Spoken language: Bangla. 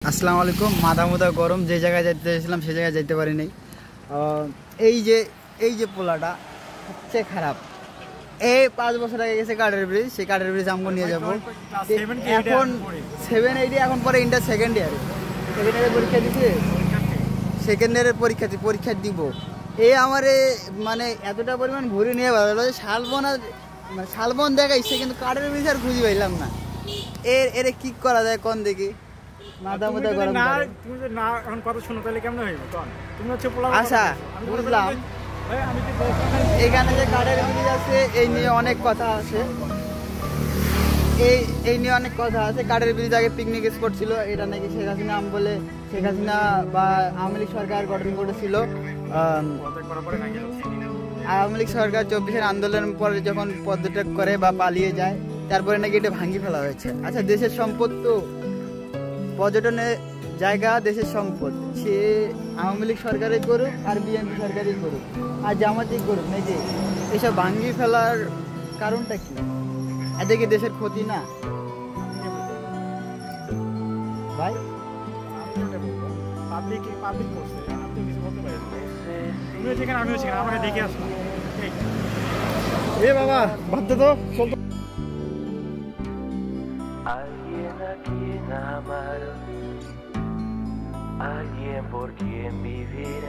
আসসালামু আলাইকুম। মাথা গরম, যে জায়গায় যাইতে চাইছিলাম সে জায়গায় যাইতে পারি নাই। এই যে পোলাটা সবচেয়ে খারাপ। এই 5 বছর আগে গেছে কাঠের ব্রিজ, সেই কাঠের ব্রিজ আমগো নিয়ে যাবো। এখন 7-8 এখন পরে ইন্টার সেকেন্ড ইয়ারে পরীক্ষা দিচ্ছে, সেকেন্ড ইয়ারের পরীক্ষা দিব। এই আমারে মানে এতটা পরিমাণ ঘুরে নিয়ে ভালো শালবন দেখাইছে, কিন্তু কাঠের ব্রিজ আর খুঁজে পাইলাম না। এর কি করা যায় কোন দেখি? মাথা গরম। তুমি যদি না এখন কথা শুনো তাহলে কেমন হইব? তুমি হচ্ছে আচ্ছা, বুঝলাম। এখানে যে কাঠের ব্রিজ আছে এই নিয়ে অনেক কথা আছে, এই নিয়ে অনেক কথা আছে। কাঠের ব্রিজ আগে পিকনিক স্পট ছিল, এটা নাকি শেখ হাসিনা আমলে শেখ হাসিনা বা আওয়ামী লীগ সরকার গঠন করেছিল। আওয়ামী লীগ সরকার 24-এর আন্দোলনের পরে যখন পদত্যাগ করে বা পালিয়ে যায়, তারপরে নাকি এটা ভাঙি ফেলা হয়েছে। আচ্ছা, দেশের সম্পদ তো, পর্যটনের জায়গা দেশের সম্পদ, সে আওয়ামী লীগ সরকারই করুক আর বিএনপি সরকারই করুক আর জামাতই করুক নাকি, এসব ভাঙি ফেলার কারণটা কি? এতে কি দেশের ক্ষতি না ভাই? আমাকে দেখে আসলাম। এ বাবা, বাধ্য তো চলতো। Alguien a quien amar, alguien por quien vivir.